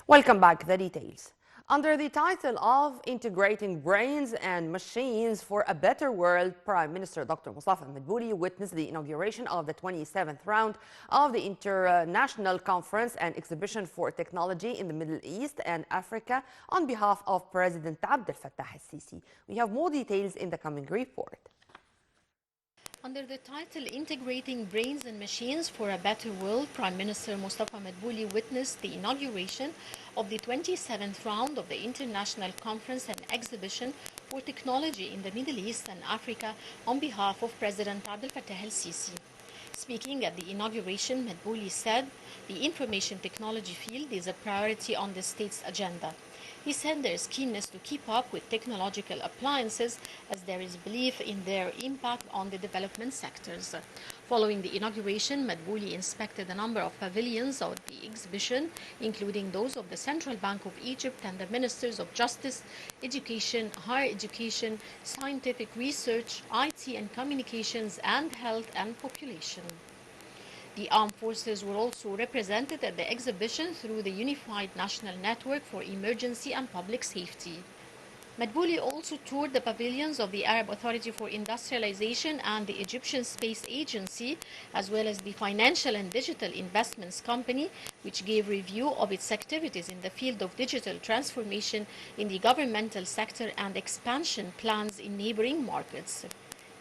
Welcome back. The details. Under the title of Integrating Brains and Machines for a Better World, Prime Minister Dr. Mustafa Madbouli witnessed the inauguration of the 27th round of the International Conference and Exhibition for Technology in the Middle East and Africa on behalf of President Abdel Fattah al-Sisi. We have more details in the coming report. Under the title Integrating Brains and Machines for a Better World, Prime Minister Mustafa Madbouli witnessed the inauguration of the 27th round of the International Conference and Exhibition for Technology in the Middle East and Africa on behalf of President Abdel Fattah al-Sisi. Speaking at the inauguration, Madbouli said the information technology field is a priority on the state's agenda. He said there is keenness to keep up with technological appliances as there is belief in their impact on the development sectors. Following the inauguration, Madbouli inspected a number of pavilions of the exhibition, including those of the Central Bank of Egypt and the Ministers of Justice, Education, Higher Education, Scientific Research, IT and Communications, and Health and Population. The armed forces were also represented at the exhibition through the Unified National Network for Emergency and Public Safety. Madbouli also toured the pavilions of the Arab Authority for Industrialization and the Egyptian Space Agency, as well as the Financial and Digital Investments Company, which gave review of its activities in the field of digital transformation in the governmental sector and expansion plans in neighboring markets.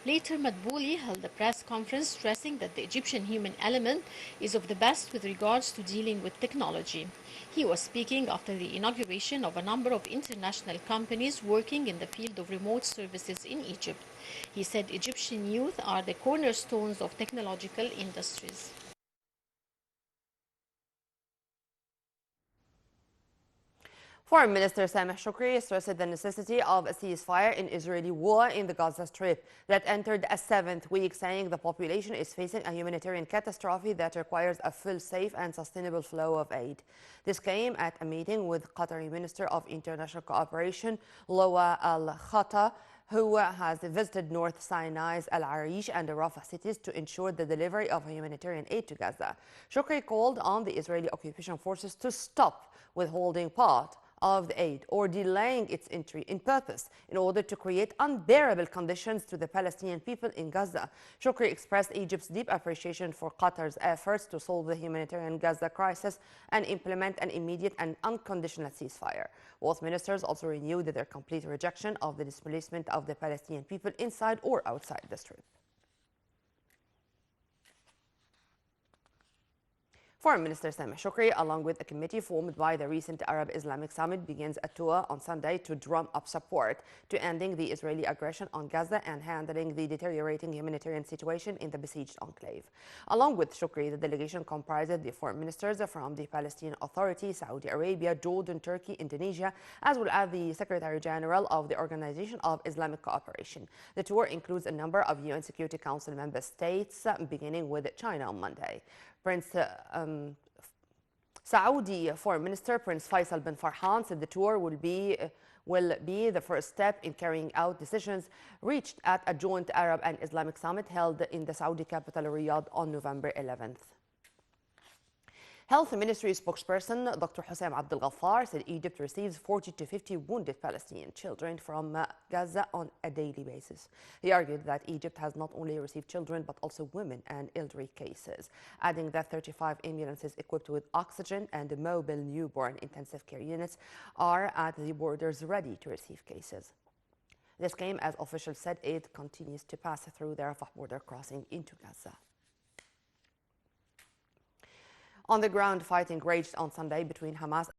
Later, Madbouli held a press conference stressing that the Egyptian human element is of the best with regards to dealing with technology. He was speaking after the inauguration of a number of international companies working in the field of remote services in Egypt. He said Egyptian youth are the cornerstones of technological industries. Foreign Minister Sameh Shoukry stressed the necessity of a ceasefire in Israeli war in the Gaza Strip that entered a seventh week, saying the population is facing a humanitarian catastrophe that requires a full, safe and sustainable flow of aid. This came at a meeting with Qatari Minister of International Cooperation, Lawa Al-Khatta, who has visited North Sinai's Al Arish and the Rafah cities to ensure the delivery of humanitarian aid to Gaza. Shoukry called on the Israeli occupation forces to stop withholding part of the aid or delaying its entry in purpose in order to create unbearable conditions to the Palestinian people in Gaza. Shoukry expressed Egypt's deep appreciation for Qatar's efforts to solve the humanitarian Gaza crisis and implement an immediate and unconditional ceasefire. Both ministers also renewed their complete rejection of the displacement of the Palestinian people inside or outside the Strip. Foreign Minister Sameh Shoukry, along with a committee formed by the recent Arab Islamic Summit, begins a tour on Sunday to drum up support to ending the Israeli aggression on Gaza and handling the deteriorating humanitarian situation in the besieged enclave. Along with Shoukry, the delegation comprised the foreign ministers from the Palestinian Authority, Saudi Arabia, Jordan, Turkey, Indonesia, as well as the Secretary General of the Organization of Islamic Cooperation. The tour includes a number of UN Security Council member states, beginning with China on Monday. Saudi Foreign Minister Prince Faisal bin Farhan said the tour will be the first step in carrying out decisions reached at a joint Arab and Islamic summit held in the Saudi capital Riyadh on November 11th. Health Ministry spokesperson Dr. Hussein Abdel Ghaffar said Egypt receives 40 to 50 wounded Palestinian children from Gaza on a daily basis. He argued that Egypt has not only received children but also women and elderly cases, adding that 35 ambulances equipped with oxygen and mobile newborn intensive care units are at the borders ready to receive cases. This came as officials said aid continues to pass through the Rafah border crossing into Gaza. On the ground, fighting raged on Sunday between Hamas